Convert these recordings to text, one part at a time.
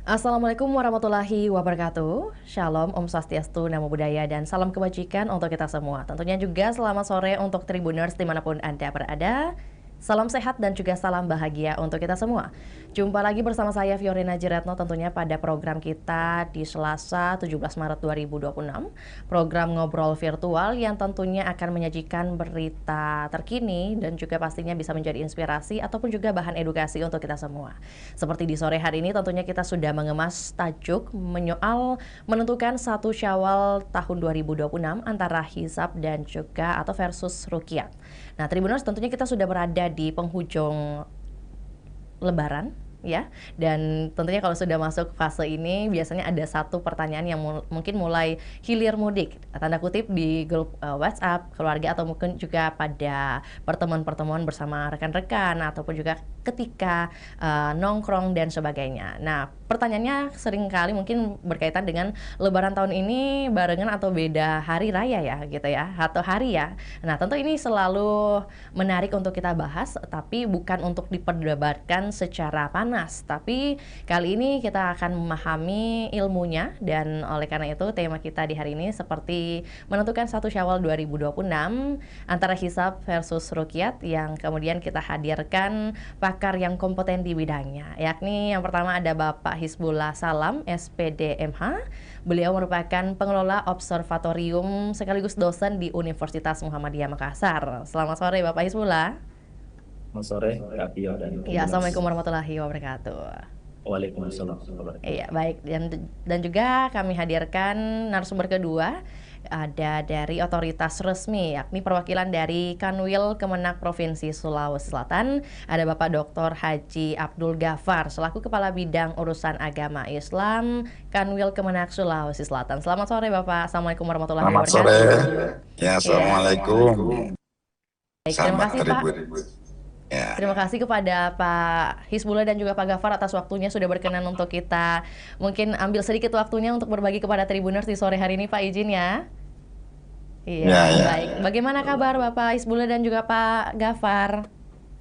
Assalamualaikum warahmatullahi wabarakatuh. Shalom, Om Swastiastu, Namo Buddhaya, dan salam kebajikan untuk kita semua. Tentunya juga selamat sore untuk Tribuners dimanapun Anda berada. Salam sehat dan juga salam bahagia untuk kita semua. Jumpa lagi bersama saya Fiorina Jiretno tentunya pada program kita di Selasa 17 Maret 2026. Program ngobrol virtual yang tentunya akan menyajikan berita terkini dan juga pastinya bisa menjadi inspirasi ataupun juga bahan edukasi untuk kita semua. Seperti di sore hari ini tentunya kita sudah mengemas tajuk menyoal menentukan satu Syawal tahun 2026 antara hisab dan juga atau versus ruqyah. Nah, Tribuners tentunya kita sudah berada di penghujung Lebaran ya, dan tentunya kalau sudah masuk fase ini biasanya ada satu pertanyaan yang mungkin mulai hilir mudik tanda kutip di grup WhatsApp keluarga atau mungkin juga pada pertemuan-pertemuan bersama rekan-rekan ataupun juga ketika nongkrong dan sebagainya. Nah, pertanyaannya sering kali mungkin berkaitan dengan Lebaran tahun ini barengan atau beda hari raya ya gitu ya, atau hari ya. Nah, tentu ini selalu menarik untuk kita bahas, tapi bukan untuk diperdebatkan secara panas. Tapi kali ini kita akan memahami ilmunya, dan oleh karena itu tema kita di hari ini seperti menentukan satu Syawal 2026 antara hisab versus ruqyah, yang kemudian kita hadirkan pakar yang kompeten di bidangnya, yakni yang pertama ada Bapak Hizbullah Salam, SPD MH. Beliau merupakan pengelola observatorium sekaligus dosen di Universitas Muhammadiyah Makassar. Selamat sore Bapak Hizbullah. Selamat sore, Kak Pio dan Ya, Tribuners. Assalamualaikum warahmatullahi wabarakatuh. Waalaikumsalam warahmatullahi Iya, wabarakatuh. baik. Dan juga kami hadirkan narasumber kedua, ada dari otoritas resmi, yakni perwakilan dari Kanwil Kemenak Provinsi Sulawesi Selatan, ada Bapak Dr. Haji Abdul Ghafar, selaku Kepala Bidang Urusan Agama Islam, Kanwil Kemenak Sulawesi Selatan. Selamat sore Bapak, Assalamualaikum warahmatullahi Selamat sore. wabarakatuh. Ya, Iya, Assalamualaikum. baik, terima Sahabat kasih Pak. Tribun. Ya, Terima kasih kepada Pak Hizbullah dan juga Pak Ghafar atas waktunya sudah berkenan untuk kita mungkin ambil sedikit waktunya untuk berbagi kepada Tribuners di sore hari ini, Pak, izin ya. Iya, ya, ya. baik. Bagaimana kabar Bapak Hizbullah dan juga Pak Ghafar?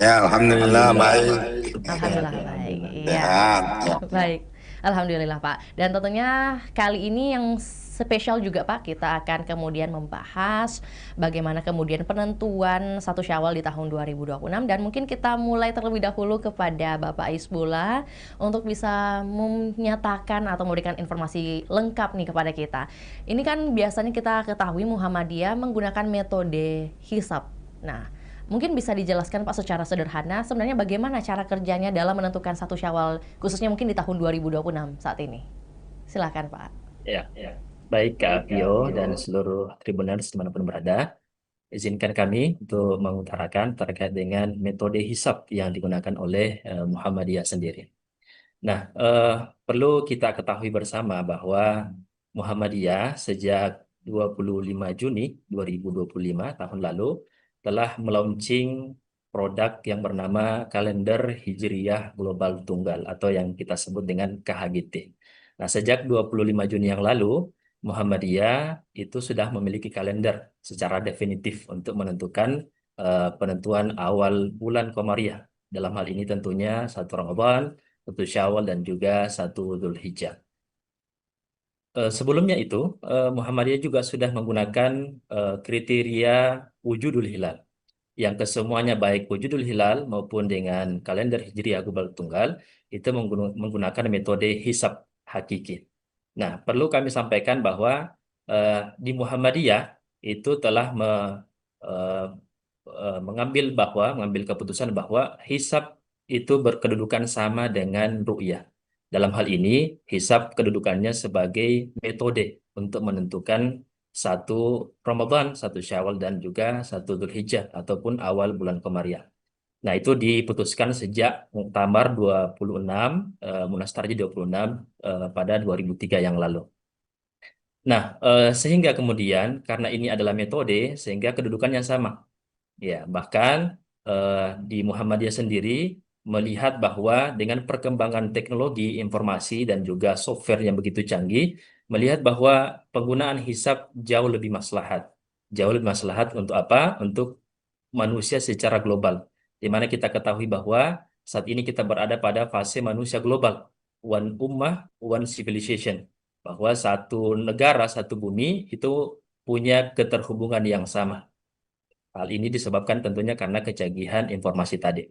Ya, Alhamdulillah Alhamdulillah baik. sehat Alhamdulillah ya, baik. alhamdulillah. Iya. Sehat. Ya. Baik. Alhamdulillah Pak. Dan tentunya kali ini yang spesial juga Pak, kita akan kemudian membahas bagaimana kemudian penentuan satu Syawal di tahun 2026, dan mungkin kita mulai terlebih dahulu kepada Bapak Isbullah untuk bisa menyatakan atau memberikan informasi lengkap nih kepada kita. Ini kan biasanya kita ketahui Muhammadiyah menggunakan metode hisab. Nah, mungkin bisa dijelaskan Pak secara sederhana sebenarnya bagaimana cara kerjanya dalam menentukan satu Syawal khususnya mungkin di tahun 2026 saat ini. Silakan Pak. Ya, baik Kak Pio dan seluruh Tribuners dimanapun berada. Izinkan kami untuk mengutarakan terkait dengan metode hisab yang digunakan oleh Muhammadiyah sendiri. Nah, perlu kita ketahui bersama bahwa Muhammadiyah sejak 25 Juni 2025 tahun lalu telah melaunching produk yang bernama Kalender Hijriyah Global Tunggal atau yang kita sebut dengan KHGT. Nah, sejak 25 Juni yang lalu, Muhammadiyah itu sudah memiliki kalender secara definitif untuk menentukan penentuan awal bulan Komariah. Dalam hal ini tentunya satu Ramadan, satu Syawal, dan juga satu Dzulhijjah. Sebelumnya itu, Muhammadiyah juga sudah menggunakan kriteria wujudul hilal, yang kesemuanya baik wujudul hilal maupun dengan kalender Hijriah Global Tunggal itu menggunakan metode hisab hakiki. Nah, perlu kami sampaikan bahwa di Muhammadiyah itu telah eh, mengambil keputusan bahwa hisab itu berkedudukan sama dengan ru'yah. Dalam hal ini, hisab kedudukannya sebagai metode untuk menentukan satu Ramadan, satu Syawal, dan juga satu Dzulhijjah ataupun awal bulan Komariah. Nah, itu diputuskan sejak Muktamar 26, Munas Tarji 26 pada 2003 yang lalu. Nah, sehingga kemudian karena ini adalah metode, sehingga kedudukannya sama. Ya, bahkan eh, di Muhammadiyah sendiri melihat bahwa dengan perkembangan teknologi informasi dan juga software yang begitu canggih, melihat bahwa penggunaan hisab jauh lebih maslahat. Jauh lebih maslahat untuk apa? Untuk manusia secara global. Di mana kita ketahui bahwa saat ini kita berada pada fase manusia global. one ummah, one civilization. Bahwa satu negara, satu bumi itu punya keterhubungan yang sama. Hal ini disebabkan tentunya karena kecanggihan informasi tadi.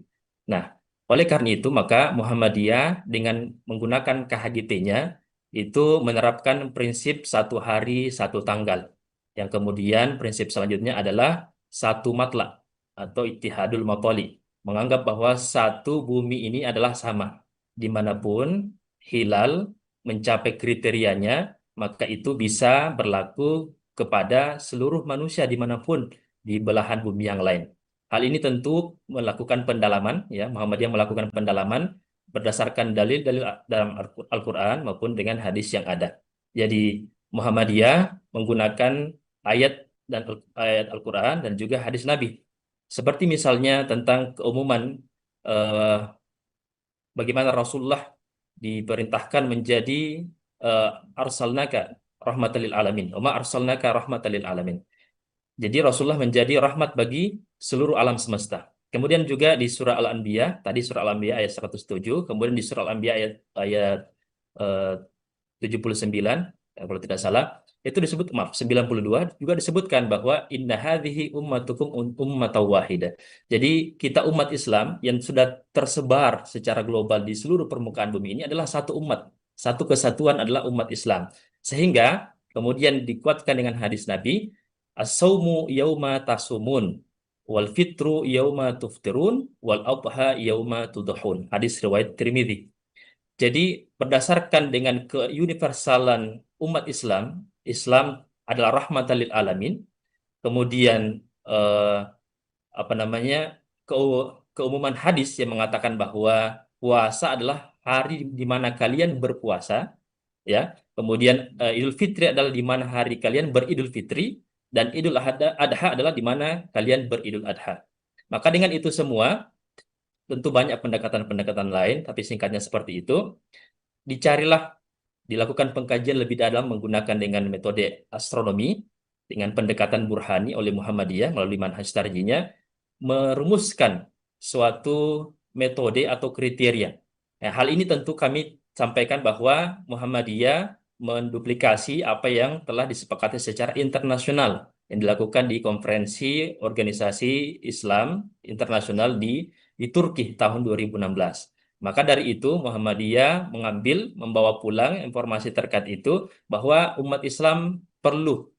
Nah, oleh karena itu maka Muhammadiyah dengan menggunakan KHGP-nya itu menerapkan prinsip satu hari satu tanggal. Yang kemudian prinsip selanjutnya adalah satu matla atau ittihadul matali. Menganggap bahwa satu bumi ini adalah sama. Dimanapun hilal mencapai kriterianya, maka itu bisa berlaku kepada seluruh manusia dimanapun di belahan bumi yang lain. Hal ini tentu melakukan pendalaman, ya Muhammadiyah melakukan pendalaman berdasarkan dalil-dalil dalam Al-Quran maupun dengan hadis yang ada. Jadi Muhammadiyah menggunakan ayat dan ayat Al-Quran dan juga hadis Nabi. Seperti misalnya tentang keumuman eh, bagaimana Rasulullah diperintahkan menjadi eh, arsalnaka rahmatan lil alamin. Wa ma arsalnaka rahmatan lil alamin. Jadi Rasulullah menjadi rahmat bagi seluruh alam semesta. Kemudian juga di surah Al-Anbiya, tadi surah Al-Anbiya ayat 107, kemudian di surah Al-Anbiya ayat eh, 79, kalau tidak salah, itu disebut, maaf, 92, juga disebutkan bahwa inna hadhihi ummatukum ummatan wahidah. Jadi kita umat Islam yang sudah tersebar secara global di seluruh permukaan bumi ini adalah satu umat. Satu kesatuan adalah umat Islam. Sehingga kemudian dikuatkan dengan hadis Nabi, as-saumu yauma tasumun wal fitru yauma tuftirun wal adha yauma tudhun. Hadis riwayat Tirmidzi. Jadi berdasarkan dengan keuniversalan umat Islam, Islam adalah rahmatan lil alamin. Kemudian eh, apa namanya keumuman hadis yang mengatakan bahwa puasa adalah hari di mana kalian berpuasa, ya. Kemudian Idul Fitri adalah di mana hari kalian beridul fitri dan Idul Adha adalah di mana kalian beridul adha. Maka dengan itu semua tentu banyak pendekatan-pendekatan lain, tapi singkatnya seperti itu. Dicarilah, dilakukan pengkajian lebih dalam menggunakan dengan metode astronomi, dengan pendekatan burhani oleh Muhammadiyah melalui manhaj tarjinya, merumuskan suatu metode atau kriteria. Nah, hal ini tentu kami sampaikan bahwa Muhammadiyah menduplikasi apa yang telah disepakati secara internasional yang dilakukan di konferensi organisasi Islam internasional di Turki tahun 2016. Maka dari itu Muhammadiyah membawa pulang informasi terkait itu bahwa umat Islam perlu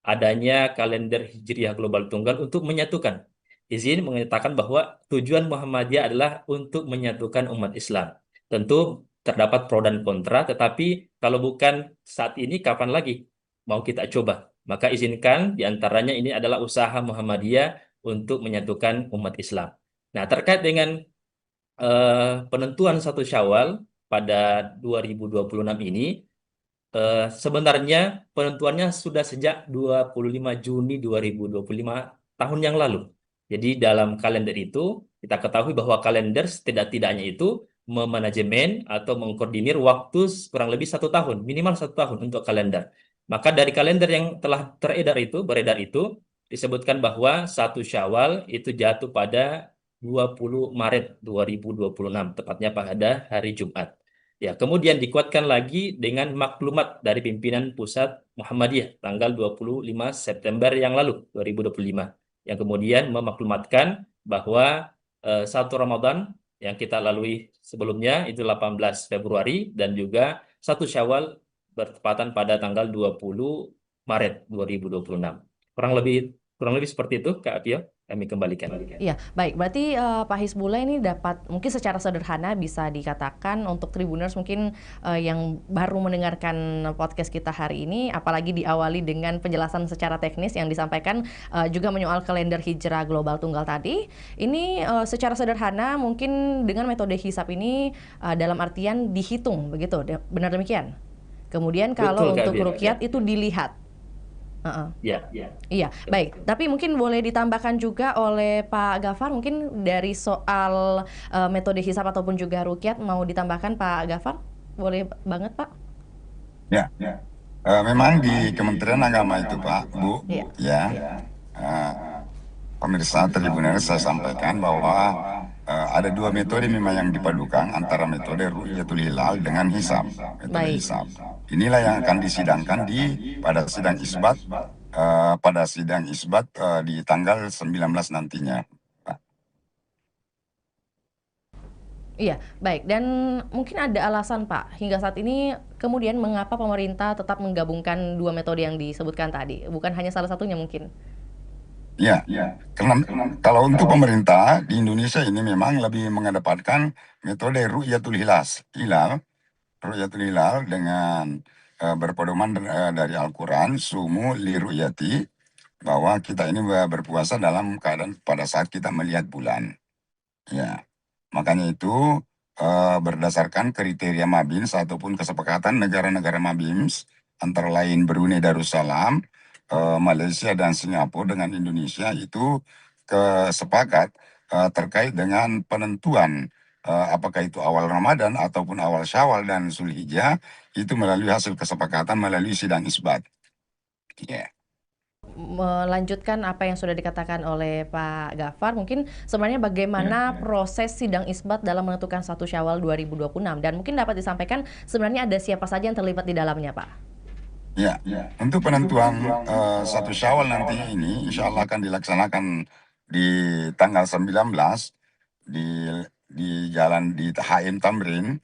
adanya kalender Hijriah global tunggal untuk menyatukan. Izin mengatakan bahwa tujuan Muhammadiyah adalah untuk menyatukan umat Islam. Tentu terdapat pro dan kontra, tetapi kalau bukan saat ini, kapan lagi mau kita coba? Maka izinkan diantaranya ini adalah usaha Muhammadiyah untuk menyatukan umat Islam. Nah, terkait dengan penentuan satu Syawal pada 2026 ini, sebenarnya penentuannya sudah sejak 25 Juni 2025 tahun yang lalu. Jadi dalam kalender itu kita ketahui bahwa kalender setidak-tidaknya itu memanajemen atau mengkoordinir waktu kurang lebih 1 tahun, minimal 1 tahun untuk kalender. Maka dari kalender yang telah beredar itu disebutkan bahwa satu Syawal itu jatuh pada 20 Maret 2026, tepatnya pada hari Jumat. Ya, kemudian dikuatkan lagi dengan maklumat dari pimpinan pusat Muhammadiyah tanggal 25 September yang lalu 2025 yang kemudian memaklumatkan bahwa satu Ramadan yang kita lalui sebelumnya itu 18 Februari dan juga satu Syawal bertepatan pada tanggal 20 Maret 2026. Kurang lebih seperti itu, Kak Atio. Kami kembalikan. Iya, baik. Berarti Pak Hisbullah ini dapat mungkin secara sederhana bisa dikatakan untuk Tribuners mungkin yang baru mendengarkan podcast kita hari ini, apalagi diawali dengan penjelasan secara teknis yang disampaikan juga menyoal kalender hijrah global tunggal tadi. Ini secara sederhana mungkin dengan metode hisab ini dalam artian dihitung, begitu? Benar demikian? Kemudian kalau Betul, untuk Kak, ruqyat itu dilihat. Ya. Iya, baik. Tapi mungkin boleh ditambahkan juga oleh Pak Gafar, mungkin dari soal metode hisab ataupun juga ruqyat mau ditambahkan Pak Gafar? Boleh banget, Pak? Ya, memang di Kementerian Agama itu Pak, Bu, Iya. ya, pemirsa Tribuners saya sampaikan bahwa ada dua metode memang yang dipadukan antara metode ru'yatul hilal dengan hisab, metode Baik. hisab. Inilah yang akan disidangkan pada sidang isbat di tanggal 19 nantinya. Iya, baik. Dan mungkin ada alasan, Pak, hingga saat ini kemudian mengapa pemerintah tetap menggabungkan dua metode yang disebutkan tadi, bukan hanya salah satunya mungkin? Ya, karena kalau untuk pemerintah di Indonesia ini memang lebih mengedepankan metode ru'yatul hilal dengan berpedoman dari Al-Quran, sumu li ru'yati, bahwa kita ini berpuasa dalam keadaan pada saat kita melihat bulan. Ya, makanya itu berdasarkan kriteria MABIMS ataupun kesepakatan negara-negara MABIMS, antara lain Brunei Darussalam, Malaysia dan Singapura dengan Indonesia, itu kesepakat terkait dengan penentuan apakah itu awal Ramadan ataupun awal Syawal dan Zulhijjah, itu melalui hasil kesepakatan melalui sidang isbat. Ya. Melanjutkan apa yang sudah dikatakan oleh Pak Gafar, mungkin sebenarnya bagaimana proses sidang isbat dalam menentukan 1 Syawal 2026, dan mungkin dapat disampaikan sebenarnya ada siapa saja yang terlibat di dalamnya, Pak? Ya, untuk penentuan 1 Syawal nanti ini insya Allah akan dilaksanakan di tanggal 19 di jalan di HM Tamrin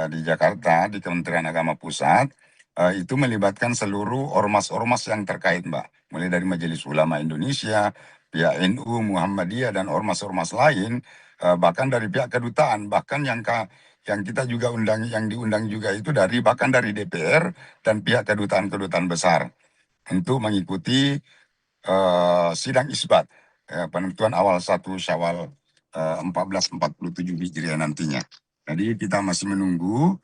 di Jakarta, di Kementerian Agama Pusat. Itu melibatkan seluruh ormas-ormas yang terkait, Mbak. Mulai dari Majelis Ulama Indonesia, pihak NU, Muhammadiyah, dan ormas-ormas lain, bahkan dari pihak kedutaan, bahkan yang kita juga diundang juga itu bahkan dari DPR dan pihak kedutaan-kedutaan besar untuk mengikuti sidang isbat penentuan awal 1 Syawal 1447 Hijriah nantinya. Jadi kita masih menunggu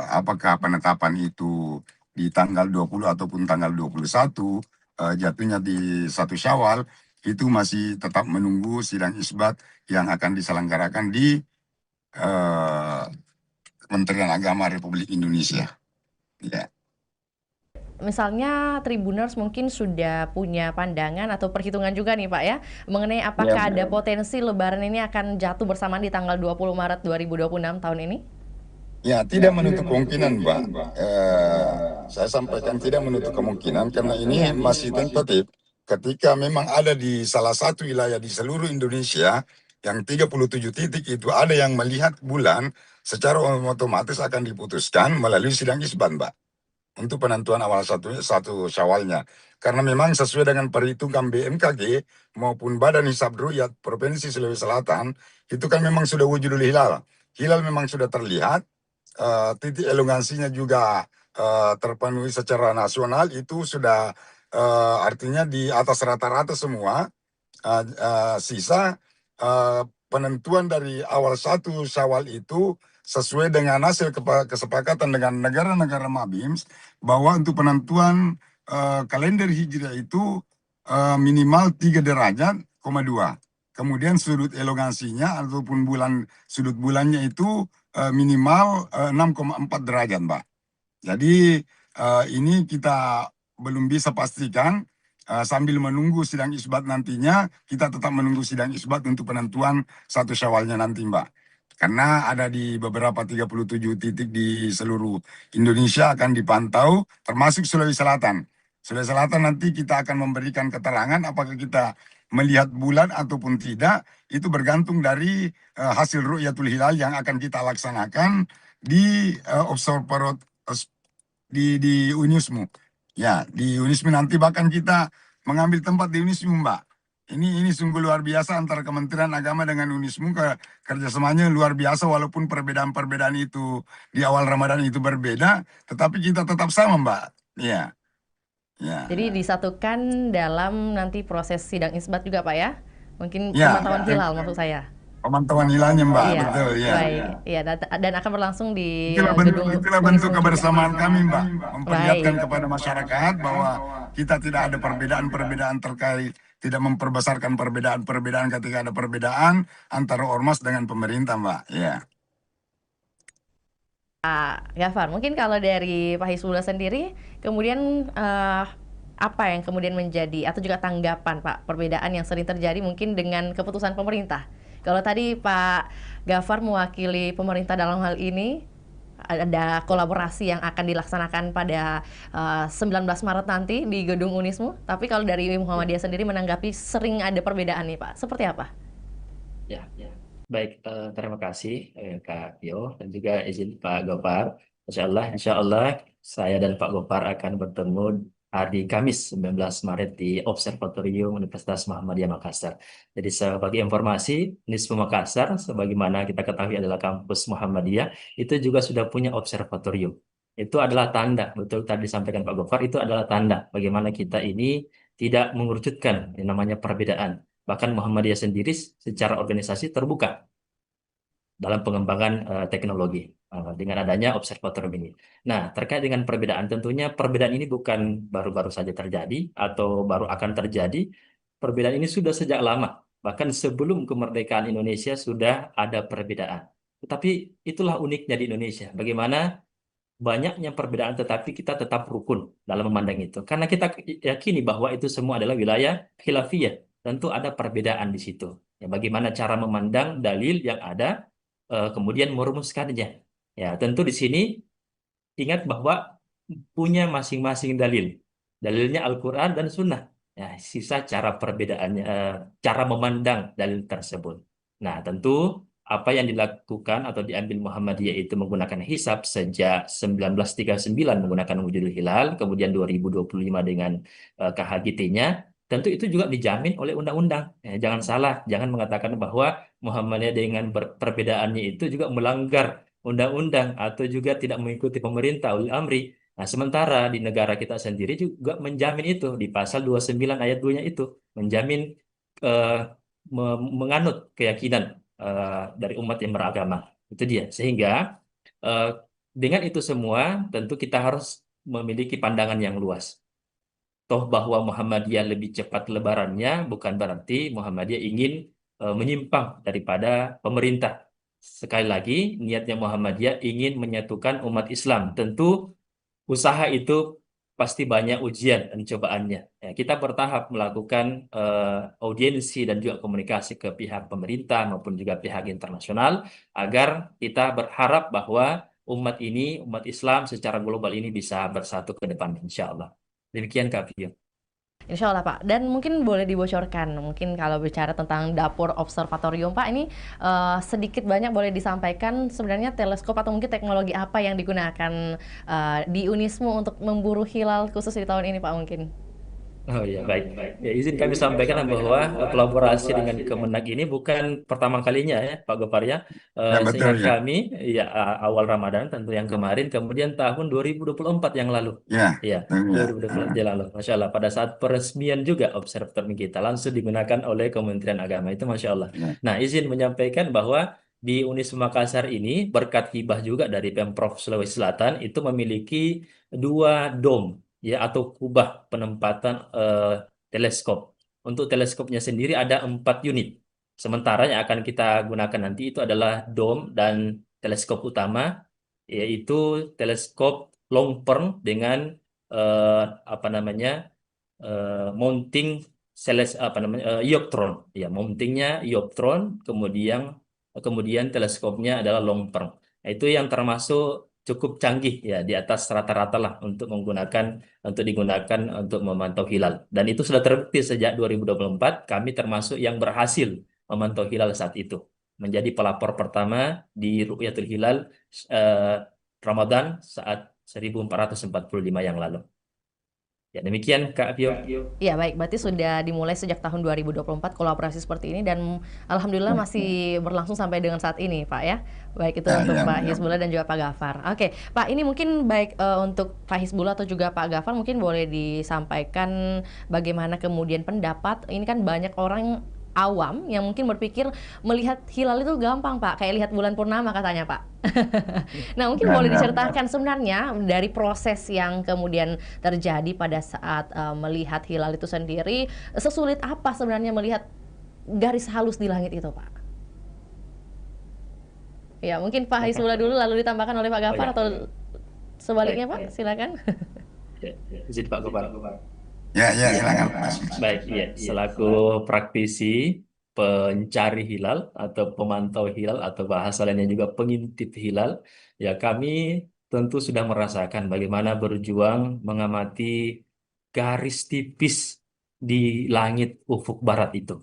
apakah penetapan itu di tanggal 20 ataupun tanggal 21, jatuhnya di 1 Syawal, itu masih tetap menunggu sidang isbat yang akan diselenggarakan di Kementerian Agama Republik Indonesia. Ya. Misalnya Tribuners mungkin sudah punya pandangan atau perhitungan juga nih, Pak, ya, mengenai apakah ada potensi Lebaran ini akan jatuh bersamaan di tanggal 20 Maret 2026 tahun ini? Ya, tidak menutup kemungkinan, Mbak. Saya sampaikan tidak menutup kemungkinan karena ini masih tentatif. Ketika memang ada di salah satu wilayah di seluruh Indonesia yang 37 titik itu ada yang melihat bulan, secara otomatis akan diputuskan melalui sidang isbat, Mbak, untuk penentuan awal 1 Syawalnya. Karena memang sesuai dengan perhitungan BMKG maupun Badan Hisab Ru'yat Provinsi Sulawesi Selatan, itu kan memang sudah wujudul hilal. Hilal memang sudah terlihat, titik elongasinya juga terpenuhi secara nasional, itu sudah artinya di atas rata-rata semua. Sisa penentuan dari awal 1 Syawal itu sesuai dengan hasil kesepakatan dengan negara-negara MABIMS, bahwa untuk penentuan kalender Hijriah itu minimal 3 derajat, 2. Kemudian sudut elongasinya ataupun sudut bulannya itu minimal 6,4 derajat, Mbak. Jadi ini kita belum bisa pastikan. Sambil menunggu sidang isbat nantinya, kita tetap menunggu sidang isbat untuk penentuan 1 Syawalnya nanti, Mbak. Karena ada di beberapa 37 titik di seluruh Indonesia akan dipantau, termasuk Sulawesi Selatan. Sulawesi Selatan nanti kita akan memberikan keterangan apakah kita melihat bulan ataupun tidak, itu bergantung dari hasil ru'yatul hilal yang akan kita laksanakan di observatorium di Unismu. Ya, di Unismu nanti bahkan kita mengambil tempat di Unismu, Mbak. Ini sungguh luar biasa antara Kementerian Agama dengan Unismu, kerjasamanya luar biasa, walaupun perbedaan-perbedaan itu di awal Ramadan itu berbeda, tetapi kita tetap sama, Mbak. Ya. Ya. Jadi disatukan dalam nanti proses sidang isbat juga, Pak, ya? Mungkin pemantauan hilal maksud saya. Pemantauan hilalnya, Mbak, iya, betul ya. Baik, iya, dan akan berlangsung di itulah bentuk kebersamaan kami, Mbak, memperlihatkan Baik. kepada masyarakat bahwa kita tidak ada perbedaan-perbedaan terkait, tidak memperbesarkan perbedaan-perbedaan ketika ada perbedaan antara ormas dengan pemerintah, Mbak. Ya. Pak Gafar, mungkin kalau dari Pak Hisbullah sendiri, kemudian apa yang kemudian menjadi atau juga tanggapan, Pak, perbedaan yang sering terjadi mungkin dengan keputusan pemerintah Kalau tadi Pak Gafar mewakili pemerintah dalam hal ini, ada kolaborasi yang akan dilaksanakan pada 19 Maret nanti di Gedung Unismu. Tapi kalau dari Ya, Muhammadiyah sendiri menanggapi sering ada perbedaan nih Pak. Seperti apa? ya. Baik, terima kasih Kak Tio dan juga izin Pak Gopar. Insya Allah saya dan Pak Gopar akan bertemu hari Kamis 19 Maret di Observatorium Universitas Muhammadiyah Makassar. Jadi sebagai informasi, UNISMU Makassar, sebagaimana kita ketahui adalah kampus Muhammadiyah, itu juga sudah punya observatorium. Itu adalah tanda, betul tadi disampaikan Pak Gopar, itu adalah tanda bagaimana kita ini tidak mengerucutkan yang namanya perbedaan. Bahkan Muhammadiyah sendiri secara organisasi terbuka dalam pengembangan teknologi dengan adanya observatorium ini. Nah, terkait dengan perbedaan, tentunya perbedaan ini bukan baru-baru saja terjadi atau baru akan terjadi. Perbedaan ini sudah sejak lama, bahkan sebelum kemerdekaan Indonesia sudah ada perbedaan. Tetapi itulah uniknya di Indonesia, bagaimana banyaknya perbedaan tetapi kita tetap rukun dalam memandang itu. Karena kita yakini bahwa itu semua adalah wilayah khilafiyah. Tentu ada perbedaan di situ. Ya, bagaimana cara memandang dalil yang ada, kemudian merumuskannya. Ya, tentu di sini ingat bahwa punya masing-masing dalil. Dalilnya Al-Quran dan Sunnah. Ya, sisa cara perbedaannya, cara memandang dalil tersebut. Nah, tentu apa yang dilakukan atau diambil Muhammadiyah itu menggunakan hisab sejak 1939 menggunakan wujudul hilal, kemudian 2025 dengan KHGT-nya, tentu itu juga dijamin oleh undang-undang. Jangan salah, jangan mengatakan bahwa Muhammadiyah dengan perbedaannya itu juga melanggar undang-undang atau juga tidak mengikuti pemerintah ulil amri. Nah, sementara di negara kita sendiri juga menjamin itu di pasal 29 ayat 2-nya itu menjamin eh, menganut keyakinan dari umat yang beragama. Itu dia. Sehingga eh, dengan itu semua tentu kita harus memiliki pandangan yang luas. Toh bahwa Muhammadiyah lebih cepat lebarannya bukan berarti Muhammadiyah ingin menyimpang daripada pemerintah. Sekali lagi, niatnya Muhammadiyah ingin menyatukan umat Islam. Tentu usaha itu pasti banyak ujian dan cobaannya. Ya, kita bertahap melakukan audiensi dan juga komunikasi ke pihak pemerintah maupun juga pihak internasional agar kita berharap bahwa umat ini, umat Islam secara global ini bisa bersatu ke depan, insya Allah. Demikian Kak Fio. Insya Allah Pak. Dan mungkin boleh dibocorkan, mungkin kalau bicara tentang dapur observatorium Pak, ini sedikit banyak boleh disampaikan sebenarnya teleskop atau mungkin teknologi apa yang digunakan di Unismu untuk memburu hilal khusus di tahun ini Pak mungkin? Oh iya, baik. Ya, izin kami sampaikan bahwa kolaborasi dengan Kemenag ini bukan pertama kalinya ya, Pak Gopar ya. Ya, betul Seingat ya. kami, ya awal Ramadan tentu yang kemarin, kemudian tahun 2024 yang lalu. Ya, Iya, ya. 2024 yang lalu. Masya Allah, pada saat peresmian juga observatorium kita langsung digunakan oleh Kementerian Agama. Itu Masya Allah. Ya. Nah, izin menyampaikan bahwa di Unisma Makassar ini berkat hibah juga dari Pemprov Sulawesi Selatan itu memiliki dua dom ya atau kubah penempatan teleskop. Untuk teleskopnya sendiri ada 4 unit. Sementara yang akan kita gunakan nanti itu adalah dom dan teleskop utama, yaitu teleskop long perm dengan eh, apa namanya mounting apa namanya ioptron. Ya, mountingnya ioptron, kemudian teleskopnya adalah long perm. Nah, itu yang termasuk cukup canggih ya di atas rata-rata lah untuk digunakan untuk memantau hilal. Dan itu sudah terbukti sejak 2024 kami termasuk yang berhasil memantau hilal saat itu. Menjadi pelapor pertama di Ru'yatul Hilal eh, Ramadan saat 1445 yang lalu. Ya demikian Kak Vio. Ya baik, berarti sudah dimulai sejak tahun 2024 kolaborasi seperti ini dan alhamdulillah masih berlangsung sampai dengan saat ini Pak ya. Baik itu untuk Pak Hizbullah dan juga Pak Gafar. Oke, Pak ini mungkin baik untuk Pak Hizbullah atau juga Pak Gafar mungkin boleh disampaikan bagaimana kemudian pendapat. Ini kan banyak orang awam yang mungkin berpikir melihat hilal itu gampang Pak, kayak lihat bulan purnama katanya Pak. Nah mungkin boleh diceritakan sebenarnya dari proses yang kemudian terjadi pada saat melihat hilal itu sendiri, sesulit apa sebenarnya melihat garis halus di langit itu Pak? Ya mungkin Pak Hizbullah dulu lalu ditambahkan oleh Pak Gafar atau sebaliknya Pak, silakan. Izin Pak Gopar. Ya, silakan. Baik, ya. Selaku praktisi pencari hilal atau pemantau hilal atau bahasa lainnya juga pengintip hilal, ya kami tentu sudah merasakan bagaimana berjuang mengamati garis tipis di langit ufuk barat itu.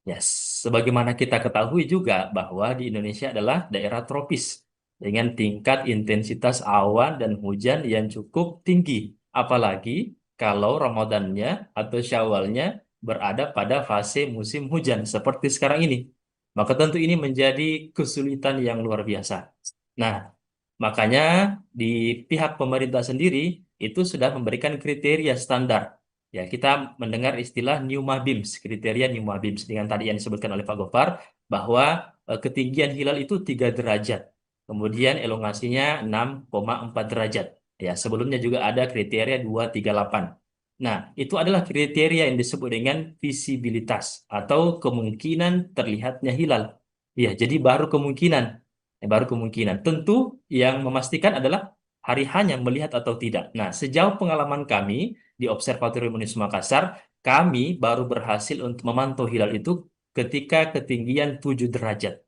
Ya, sebagaimana kita ketahui juga bahwa di Indonesia adalah daerah tropis dengan tingkat intensitas awan dan hujan yang cukup tinggi. Apalagi kalau Ramadannya atau Syawalnya berada pada fase musim hujan seperti sekarang ini. Maka tentu ini menjadi kesulitan yang luar biasa. Nah, makanya di pihak pemerintah sendiri itu sudah memberikan kriteria standar. Ya, kita mendengar istilah Numa Beams, kriteria Numa Beams dengan tadi yang disebutkan oleh Pak Gofar bahwa ketinggian hilal itu 3 derajat. Kemudian elongasinya 6,4 derajat. Ya, sebelumnya juga ada kriteria 238. Nah, itu adalah kriteria yang disebut dengan visibilitas atau kemungkinan terlihatnya hilal. Ya, jadi baru kemungkinan. Baru kemungkinan. Tentu yang memastikan adalah hari hanya melihat atau tidak. Nah, sejauh pengalaman kami di Observatorium UNIS Makassar, kami baru berhasil untuk memantau hilal itu ketika ketinggian 7 derajat.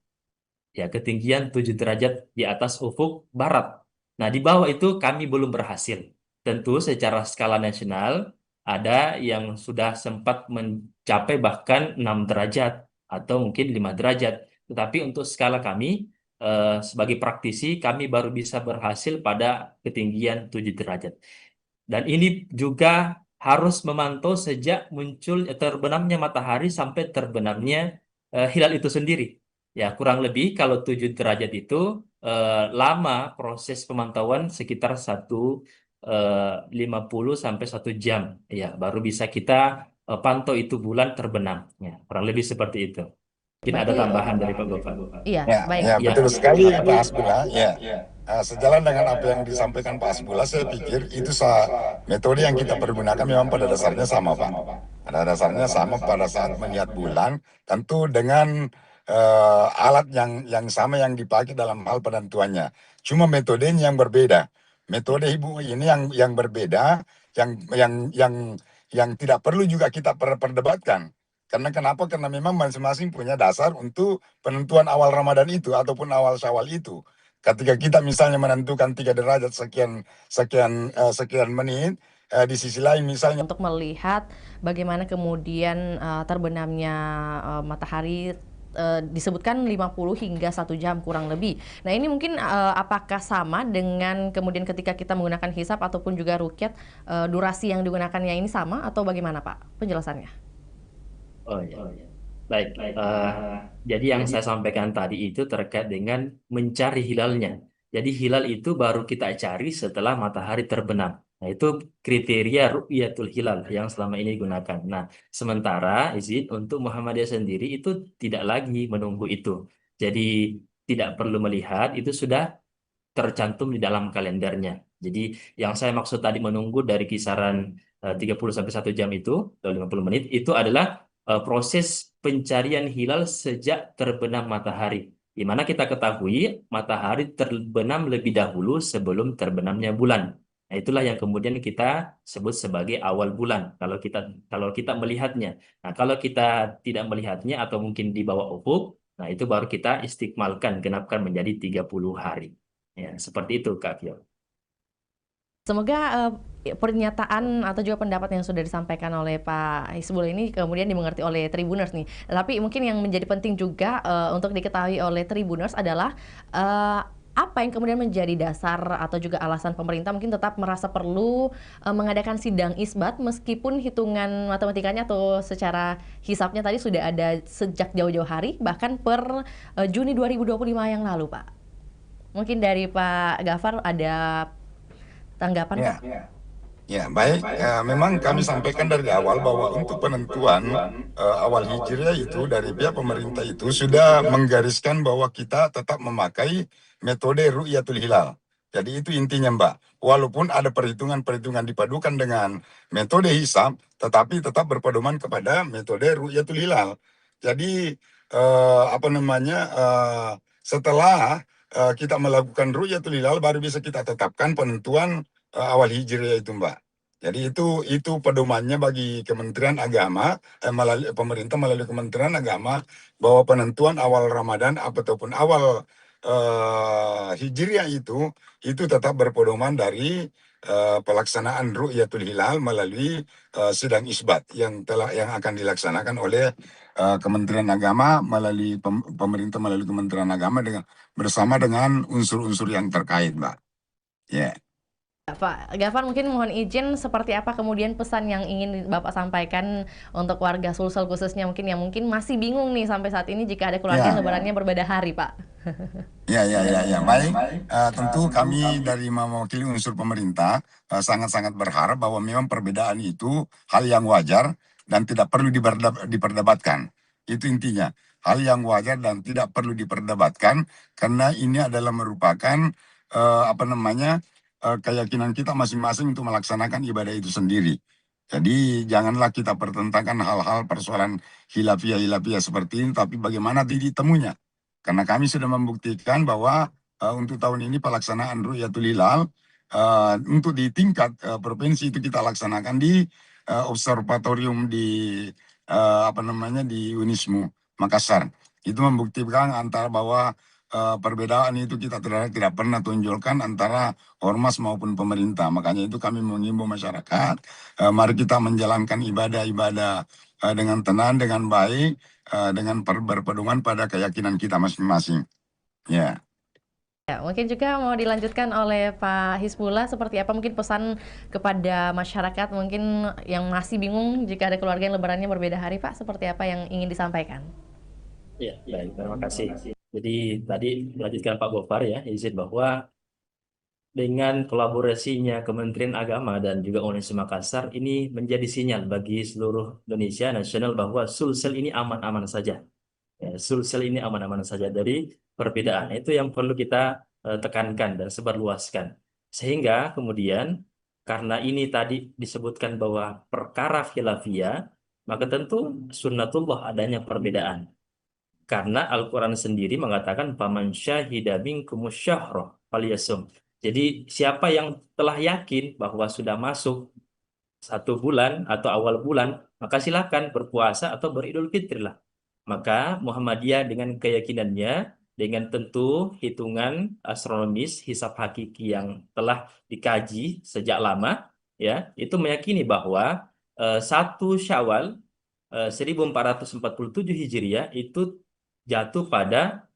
Ya, ketinggian 7 derajat di atas ufuk barat. Nah, di bawah itu kami belum berhasil. Tentu secara skala nasional ada yang sudah sempat mencapai bahkan 6 derajat atau mungkin 5 derajat. Tetapi untuk skala kami sebagai praktisi kami baru bisa berhasil pada ketinggian 7 derajat. Dan ini juga harus memantau sejak muncul terbenamnya matahari sampai terbenamnya hilal itu sendiri. Ya, kurang lebih kalau 7 derajat itu lama proses pemantauan sekitar 50 sampai 1 jam. Ya, baru bisa kita pantau itu bulan terbenam. Ya, kurang lebih seperti itu. Mungkin ada Berarti tambahan dari Pak Gofar. iya, Ya, baik. ya Ya, betul sekali Pak Hasbullah. Ya. Sejalan dengan apa yang disampaikan Pak Hasbullah, saya pikir itu metode yang kita pergunakan memang pada dasarnya sama, Pak. Pada dasarnya sama pada saat melihat bulan, tentu dengan alat yang sama yang dipakai dalam hal penentuannya. Cuma metodenya yang berbeda. Metode Ibu ini yang berbeda, yang tidak perlu juga kita perdebatkan. Karena kenapa? Karena memang masing-masing punya dasar untuk penentuan awal Ramadan itu ataupun awal Syawal itu. Ketika kita misalnya menentukan 3 derajat sekian menit, di sisi lain misalnya Untuk melihat bagaimana kemudian terbenamnya matahari disebutkan 50 hingga 1 jam kurang lebih. Nah, ini mungkin apakah sama dengan kemudian ketika kita menggunakan hisab ataupun juga rukyat, durasi yang digunakannya ini sama atau bagaimana, Pak? Penjelasannya. oh ya. Baik, jadi yang saya sampaikan tadi itu terkait dengan mencari hilalnya. Jadi hilal itu baru kita cari setelah matahari terbenam. Nah, itu kriteria ru'yatul hilal yang selama ini digunakan. Nah, sementara izin untuk Muhammadiyah sendiri itu tidak lagi menunggu itu. Jadi tidak perlu melihat, itu sudah tercantum di dalam kalendernya. Jadi yang saya maksud tadi menunggu dari kisaran 30 sampai 1 jam itu, atau 50 menit, itu adalah proses pencarian hilal sejak terbenam matahari. Di mana kita ketahui matahari terbenam lebih dahulu sebelum terbenamnya bulan. Nah, itulah yang kemudian kita sebut sebagai awal bulan kalau kita melihatnya. Nah, kalau kita tidak melihatnya atau mungkin di bawah ufuk, nah itu baru kita istikmalkan, genapkan menjadi 30 hari. Ya, seperti itu Kak Fio. Semoga pernyataan atau juga pendapat yang sudah disampaikan oleh Pak Hisbul ini kemudian dimengerti oleh Tribuners nih. Tapi mungkin yang menjadi penting juga untuk diketahui oleh Tribuners adalah apa yang kemudian menjadi dasar atau juga alasan pemerintah mungkin tetap merasa perlu mengadakan sidang isbat meskipun hitungan matematikanya atau secara hisapnya tadi sudah ada sejak jauh-jauh hari, bahkan per Juni 2025 yang lalu, Pak. Mungkin dari Pak Gafar ada tanggapan, ya, Pak? ya baik. Memang kami sampaikan dari awal bahwa untuk penentuan awal hijriah itu dari pihak pemerintah itu sudah menggariskan bahwa kita tetap memakai metode ru'yatul hilal. Jadi itu intinya, Mbak. Walaupun ada perhitungan-perhitungan dipadukan dengan metode hisab, tetapi tetap berpedoman kepada metode ru'yatul hilal. Jadi setelah kita melakukan ru'yatul hilal baru bisa kita tetapkan penentuan awal hijriah itu, Mbak. Jadi itu pedomannya bagi Kementerian Agama, melalui pemerintah melalui Kementerian Agama, bahwa penentuan awal Ramadan ataupun awal Hijriah itu tetap berpedoman dari pelaksanaan Ru'yatul Hilal melalui sidang isbat yang akan dilaksanakan oleh Kementerian Agama melalui pemerintah melalui Kementerian Agama bersama dengan unsur-unsur yang terkait, Mbak. Ya. Pak Gafar, mungkin mohon izin seperti apa kemudian pesan yang ingin Bapak sampaikan untuk warga Sulsel khususnya mungkin yang masih bingung nih sampai saat ini jika ada keluarga yang lebarannya berbeda hari, Pak. Ya. Baik. Tentu kami dari mewakili unsur pemerintah sangat-sangat berharap bahwa memang perbedaan itu hal yang wajar dan tidak perlu diperdebatkan. Itu intinya. Hal yang wajar dan tidak perlu diperdebatkan karena ini adalah merupakan keyakinan kita masing-masing untuk melaksanakan ibadah itu sendiri. Jadi janganlah kita pertentangkan hal-hal persoalan hilafiyah seperti ini, tapi bagaimana titik temunya. Karena kami sudah membuktikan bahwa untuk tahun ini pelaksanaan Ru'yatul Hilal untuk di tingkat provinsi itu kita laksanakan di observatorium di di Unismu Makassar. Itu membuktikan antara bahwa perbedaan itu kita tidak pernah tunjukkan antara ormas maupun pemerintah. Makanya itu kami mengimbau masyarakat, mari kita menjalankan ibadah-ibadah dengan tenang, dengan baik, dengan berpedoman pada keyakinan kita masing-masing. Ya. Ya, mungkin juga mau dilanjutkan oleh Pak Hisbullah, seperti apa mungkin pesan kepada masyarakat mungkin yang masih bingung jika ada keluarga yang lebarannya berbeda hari, Pak, seperti apa yang ingin disampaikan? Ya, baik, terima kasih. Jadi tadi melanjutkan Pak Gofar ya, izin bahwa dengan kolaborasinya Kementerian Agama dan juga Unismu Makassar ini menjadi sinyal bagi seluruh Indonesia nasional bahwa Sulsel ini aman-aman saja. Ya, Sulsel ini aman-aman saja dari perbedaan. Itu yang perlu kita tekankan dan sebarluaskan. Sehingga kemudian karena ini tadi disebutkan bahwa perkara khilafiyah, maka tentu sunnatullah adanya perbedaan. Karena Al-Quran sendiri mengatakan faman syahida minkumus syahra falyasum. Jadi siapa yang telah yakin bahwa sudah masuk 1 bulan atau awal bulan, maka silakan berpuasa atau beridul fitri lah. Maka Muhammadiyah dengan keyakinannya, dengan tentu hitungan astronomis, hisab hakiki yang telah dikaji sejak lama, ya, itu meyakini bahwa 1 Syawal 1447 Hijriah itu jatuh pada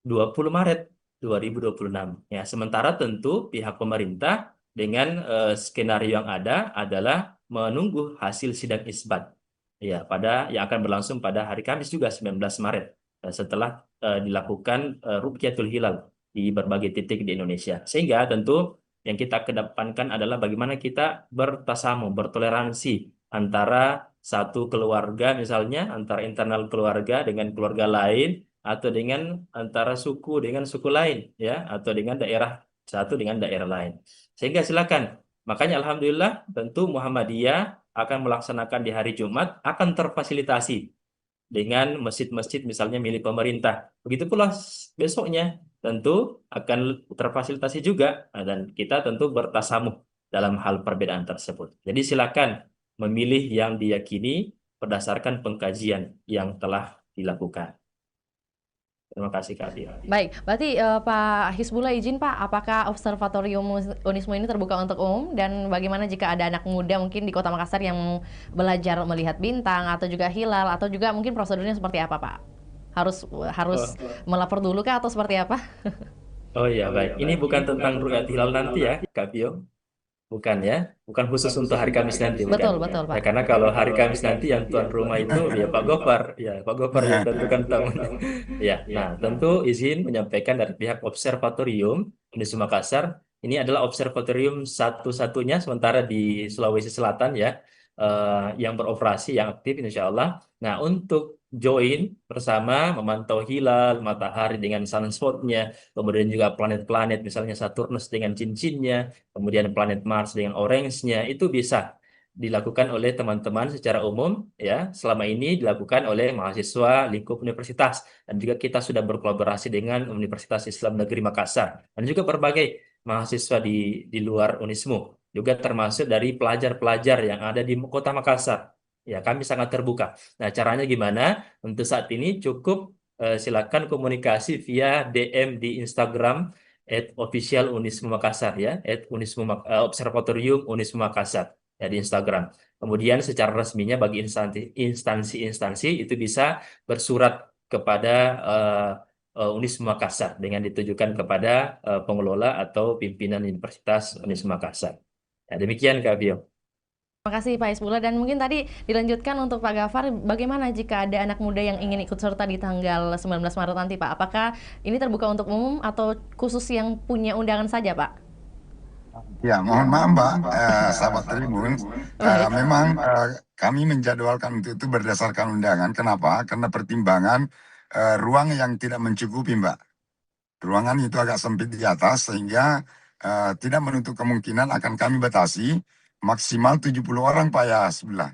20 Maret 2026. Ya, sementara tentu pihak pemerintah dengan skenario yang ada adalah menunggu hasil sidang isbat. Ya, yang akan berlangsung pada hari Kamis juga 19 Maret setelah dilakukan Ruqyatul Hilal di berbagai titik di Indonesia. Sehingga tentu yang kita kedepankan adalah bagaimana kita bertasamu, bertoleransi antara satu keluarga misalnya, antara internal keluarga dengan keluarga lain, atau dengan antara suku dengan suku lain, ya, atau dengan daerah satu dengan daerah lain. Sehingga silakan. Makanya alhamdulillah tentu Muhammadiyah akan melaksanakan di hari Jumat akan terfasilitasi dengan masjid-masjid misalnya milik pemerintah. Begitu pula besoknya tentu akan terfasilitasi juga. Nah, dan kita tentu bertasamuh dalam hal perbedaan tersebut. Jadi silakan memilih yang diyakini berdasarkan pengkajian yang telah dilakukan. Terima kasih Kak Tia. Baik, berarti Pak Hisbullah izin Pak, apakah observatorium Unismu ini terbuka untuk umum, dan bagaimana jika ada anak muda mungkin di Kota Makassar yang belajar melihat bintang atau juga hilal, atau juga mungkin prosedurnya seperti apa Pak? Harus melapor dulu kah atau seperti apa? Oh iya, baik. Ini bukan tentang ru'yat hilal nanti ya, Kak Pio. Bukan ya, bukan khusus untuk hari Kamis nanti. Betul, Bukan. betul Pak. Ya, karena kalau hari Kamis nanti yang tuan rumah itu ya Pak Gofar, ya Pak Gofar yang tentukan tamunya. Ya, nah tentu izin menyampaikan dari pihak Observatorium Unismu Makassar, ini adalah observatorium satu-satunya sementara di Sulawesi Selatan ya, yang beroperasi, yang aktif insya Allah. Nah, untuk join bersama memantau hilal, matahari dengan sunspotnya, kemudian juga planet-planet misalnya Saturnus dengan cincinnya, kemudian planet Mars dengan orange-nya, itu bisa dilakukan oleh teman-teman secara umum ya. Selama ini dilakukan oleh mahasiswa lingkup universitas, dan juga kita sudah berkolaborasi dengan Universitas Islam Negeri Makassar dan juga berbagai mahasiswa di luar Unismu. juga termasuk dari pelajar-pelajar yang ada di Kota Makassar. Ya, kami sangat terbuka. Nah, caranya gimana? Untuk saat ini cukup silakan komunikasi via DM di Instagram @official Unismu Makassar ya, Observatorium Unismu Makassar ya di Instagram. Kemudian secara resminya bagi instansi-instansi itu bisa bersurat kepada Unismu Makassar dengan ditujukan kepada pengelola atau pimpinan Universitas Unismu Makassar. Ya, demikian Kak Bio. Terima kasih Pak Isbullah, dan mungkin tadi dilanjutkan untuk Pak Gafar, bagaimana jika ada anak muda yang ingin ikut serta di tanggal 19 Maret nanti Pak? Apakah ini terbuka untuk umum atau khusus yang punya undangan saja Pak? Ya, mohon maaf Mbak, sahabat Tribun, Baik. memang kami menjadwalkan untuk itu berdasarkan undangan. Kenapa? Karena pertimbangan ruang yang tidak mencukupi Mbak. Ruangan itu agak sempit di atas sehingga tidak menutup kemungkinan akan kami batasi maksimal 70 orang Pak ya sebelah.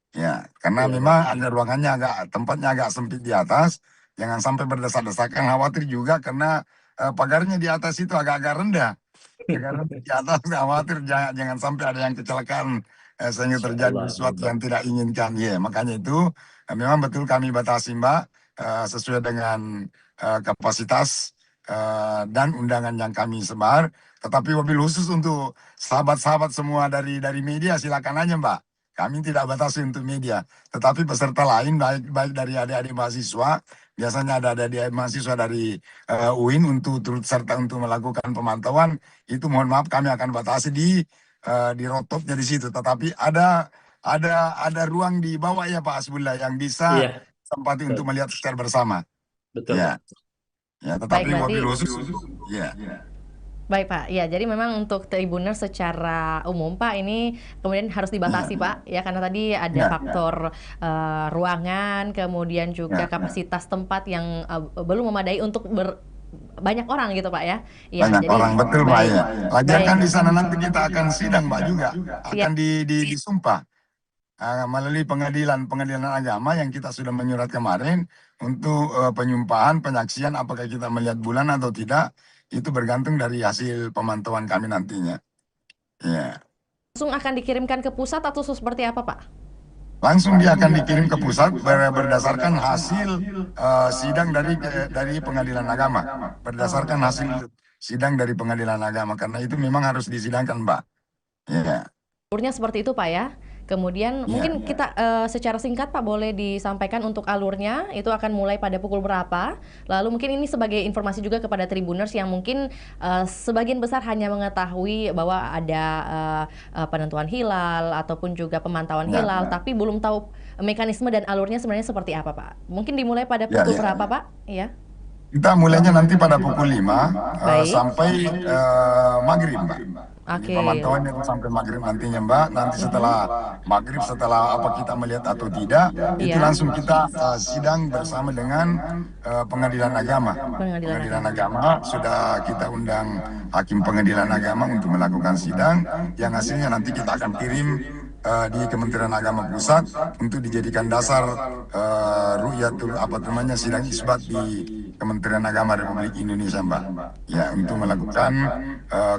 Ya, karena Iya, memang Pak. ada ruangannya tempatnya agak sempit di atas. Jangan sampai berdesak-desakan, khawatir juga karena pagarnya di atas itu agak-agak rendah. Agak rendah di atas, khawatir jangan sampai ada yang kecelakaan sehingga Insya terjadi Allah, baik, sesuatu Pak. yang tidak inginkan. Ya, makanya itu memang betul kami batasi Mbak sesuai dengan kapasitas dan undangan yang kami sebar. Tetapi wabil khusus untuk sahabat-sahabat semua dari media, silakan aja Mbak. Kami tidak batasi untuk media, tetapi peserta lain baik dari adik-adik mahasiswa, biasanya ada adik-adik mahasiswa dari UIN untuk turut serta untuk melakukan pemantauan. Itu mohon maaf kami akan batasi di rotopnya di situ. Tetapi ada ruang di bawah ya Pak Asbullah yang bisa Iya, tempati untuk betul. melihat secara bersama. Betul, Pak. Ya. Ya, Baik, tetapi berarti wabil khusus, ya, baik Pak. Ya, jadi memang untuk Tribuners secara umum Pak ini kemudian harus dibatasi ya, Pak ya, karena tadi ada ya, faktor ruangan, kemudian juga ya. kapasitas tempat yang belum memadai untuk banyak orang gitu Pak ya. Iya, Banyak jadi orang, betul Mbak baik. ya. Lagian Baik. kan di sana nanti kita akan sidang Mbak juga, Siap. akan disumpah melalui pengadilan agama yang kita sudah menyurat kemarin untuk penyumpahan, penyaksian apakah kita melihat bulan atau tidak, itu bergantung dari hasil pemantauan kami nantinya. Ya. Langsung akan dikirimkan ke pusat atau seperti apa Pak? Langsung dia akan dikirim ke pusat berdasarkan hasil sidang dari pengadilan agama, berdasarkan hasil sidang dari pengadilan agama, karena itu memang harus disidangkan Mbak. Ya, Alurnya seperti itu Pak ya. Kemudian ya. mungkin kita secara singkat Pak boleh disampaikan untuk alurnya itu akan mulai pada pukul berapa. Lalu mungkin ini sebagai informasi juga kepada Tribuners yang mungkin sebagian besar hanya mengetahui bahwa ada penentuan hilal ataupun juga pemantauan Ya, hilal, tapi belum tahu mekanisme dan alurnya sebenarnya seperti apa Pak. Mungkin dimulai pada ya, pukul ya. berapa Pak? Iya. Kita mulainya nanti pada pukul 5 Baik. sampai maghrib Mbak. Jadi Oke. pemantauannya itu sampai maghrib nantinya Mbak. Nanti setelah maghrib, setelah apa kita melihat atau tidak, itu Iya. langsung kita sidang bersama dengan pengadilan agama. Pengadilan Pengadilan agama. agama sudah kita undang hakim pengadilan agama untuk melakukan sidang, yang hasilnya nanti kita akan kirim di Kementerian Agama Pusat untuk dijadikan dasar ru'yatul sidang isbat di Kementerian Agama Republik Indonesia Mbak. Ya, untuk melakukan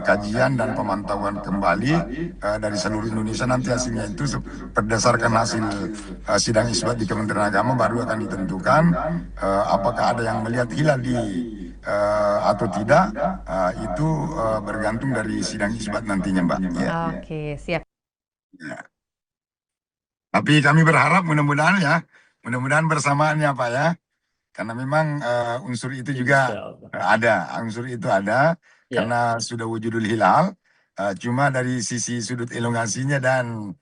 kajian dan pemantauan kembali dari seluruh Indonesia. Nanti hasilnya itu berdasarkan hasil sidang isbat di Kementerian Agama baru akan ditentukan apakah ada yang melihat hilal atau tidak. Itu bergantung dari sidang isbat nantinya Mbak. Ya. Oke, siap. Ya. Tapi kami berharap mudah-mudahan bersamaannya Pak ya, karena memang unsur itu juga Insya Allah. unsur itu ada, Ya, karena sudah wujudul hilal, cuma dari sisi sudut elongasinya dan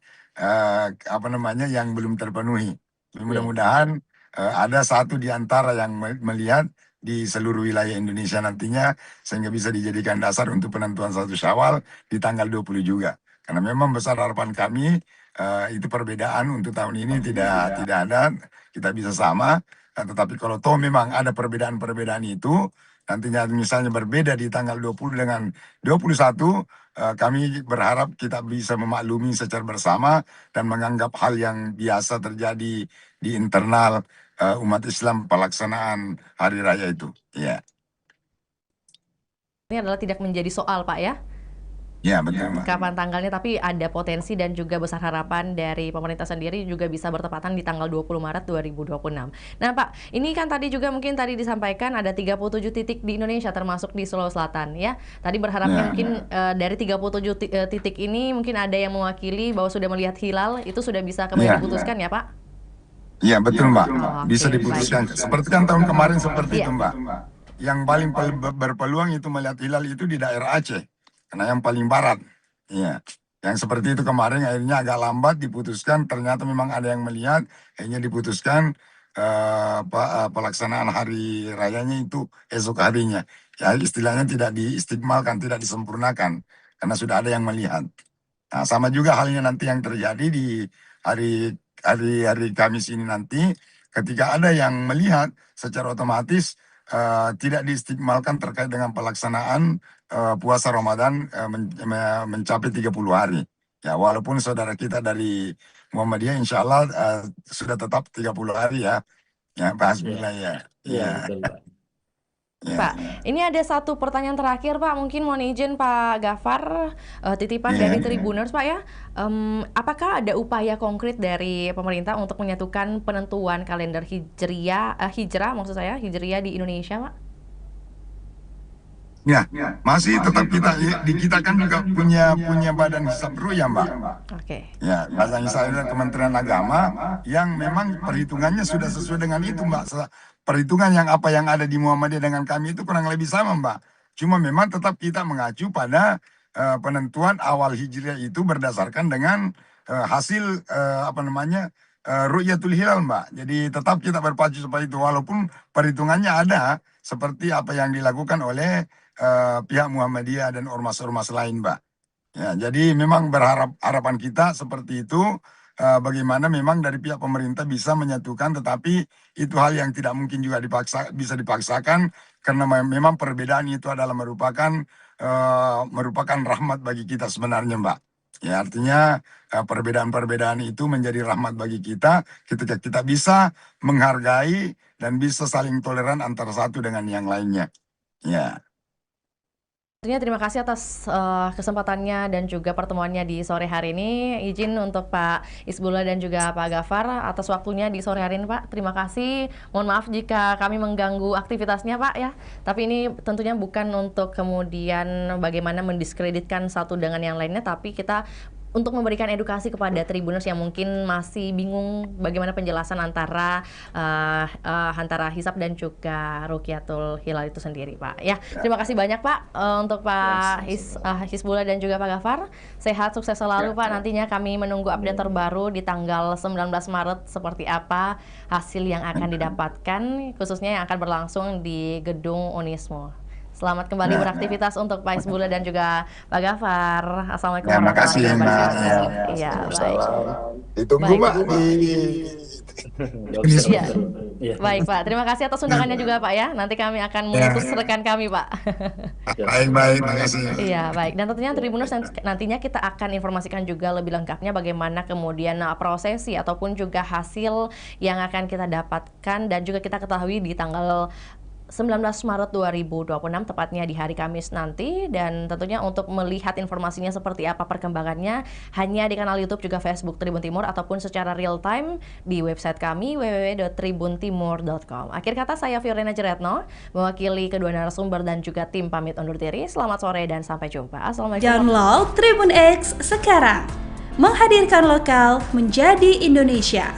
yang belum terpenuhi. Tapi ya. mudah-mudahan ada satu di antara yang melihat di seluruh wilayah Indonesia nantinya, sehingga bisa dijadikan dasar untuk penentuan 1 Syawal di tanggal 20 juga. Karena memang besar harapan kami itu perbedaan untuk tahun ini tidak ada, kita bisa sama. Tetapi kalau toh memang ada perbedaan-perbedaan itu, nantinya misalnya berbeda di tanggal 20 dengan 21, kami berharap kita bisa memaklumi secara bersama dan menganggap hal yang biasa terjadi di internal umat Islam pelaksanaan hari raya itu. Ya. Ini adalah tidak menjadi soal Pak ya. Ya, betul, Mbak. kapan tanggalnya, tapi ada potensi dan juga besar harapan dari pemerintah sendiri juga bisa bertepatan di tanggal 20 Maret 2026. Nah Pak, ini kan tadi juga mungkin tadi disampaikan ada 37 titik di Indonesia termasuk di Sulawesi Selatan ya. Tadi berharapnya Ya, mungkin dari 37 titik ini mungkin ada yang mewakili bahwa sudah melihat hilal, itu sudah bisa kembali ya, diputuskan ya Pak? ya, betul, Mbak. Bisa Oke, baik. diputuskan. Seperti kan tahun kemarin seperti Iya. itu, Mbak. Yang paling berpeluang itu melihat hilal itu di daerah Aceh, karena yang paling barat. Iya. Yang seperti itu kemarin akhirnya agak lambat diputuskan. Ternyata memang ada yang melihat, akhirnya diputuskan pelaksanaan hari rayanya itu esok harinya. Ya, istilahnya tidak diistiqmalkan, tidak disempurnakan, karena sudah ada yang melihat. Nah, sama juga halnya nanti yang terjadi di hari Kamis ini nanti, ketika ada yang melihat, secara otomatis tidak diistiqmalkan terkait dengan pelaksanaan puasa Ramadan mencapai 30 hari. Ya, walaupun saudara kita dari Muhammadiyah insya Allah sudah tetap 30 hari ya. Ya, Pak Hasbullah ya. Iya, betul, Pak. Ya. Pak, ini ada satu pertanyaan terakhir Pak, mungkin mohon izin Pak Gafar, titipan Iya. dari Tribuners Pak ya. Apakah ada upaya konkret dari pemerintah untuk menyatukan penentuan kalender hijrah maksud saya, hijriah di Indonesia Pak? Ya, masih tetap kita kan juga punya badan hisab ru'yah, Mbak. Oke. Ya, badan hisab ru'yah Kementerian Agama yang memang perhitungannya sudah sesuai dengan itu, Mbak. Perhitungan yang ada di Muhammadiyah dengan kami itu kurang lebih sama, Mbak. Cuma memang tetap kita mengacu pada penentuan awal hijriah itu berdasarkan dengan hasil ru'yatul hilal, Mbak. Jadi tetap kita berpacu seperti itu walaupun perhitungannya ada seperti apa yang dilakukan oleh pihak Muhammadiyah dan ormas-ormas lain, Mbak. Ya, jadi memang harapan kita seperti itu, bagaimana memang dari pihak pemerintah bisa menyatukan, tetapi itu hal yang tidak mungkin juga bisa dipaksakan karena memang perbedaan itu adalah merupakan rahmat bagi kita sebenarnya, Mbak. Ya, artinya perbedaan-perbedaan itu menjadi rahmat bagi kita ketika kita bisa menghargai dan bisa saling toleran antara satu dengan yang lainnya. Ya. Tentunya terima kasih atas kesempatannya dan juga pertemuannya di sore hari ini. Izin untuk Pak Hisbullah dan juga Pak Gafar atas waktunya di sore hari ini, Pak. Terima kasih. Mohon maaf jika kami mengganggu aktivitasnya, Pak ya. Tapi ini tentunya bukan untuk kemudian bagaimana mendiskreditkan satu dengan yang lainnya, tapi kita untuk memberikan edukasi kepada Tribuners yang mungkin masih bingung bagaimana penjelasan antara hisab dan juga Ruqyatul Hilal itu sendiri, Pak. Ya, terima kasih banyak Pak untuk Pak Hisbullah dan juga Pak Gafar. Sehat, sukses selalu Pak. Nantinya kami menunggu update terbaru di tanggal 19 Maret seperti apa hasil yang akan didapatkan, khususnya yang akan berlangsung di Gedung Unismo. Selamat kembali beraktivitas untuk Pak Hisbullah dan juga Pak Gafar. Assalamualaikum warahmatullahi wabarakatuh. Iya, baik. Ditunggu, Mbak, di Iya. Baik, Pak. Terima kasih atas undangannya juga, Pak ya. Nanti kami akan mengutus rekan kami, Pak. Baik, terima kasih. Iya, baik. Dan tentunya Tribuners nantinya kita akan informasikan juga lebih lengkapnya bagaimana kemudian prosesi ataupun juga hasil yang akan kita dapatkan dan juga kita ketahui di tanggal 19 Maret 2026 tepatnya di hari Kamis nanti. Dan tentunya untuk melihat informasinya seperti apa perkembangannya hanya di kanal YouTube juga Facebook Tribun Timur ataupun secara real time di website kami www.tribuntimur.com. Akhir kata saya Fiorina Jeretno mewakili kedua narasumber dan juga tim pamit undur diri. Selamat sore dan sampai jumpa. Assalamualaikum. Download Tribun X sekarang. Menghadirkan lokal menjadi Indonesia.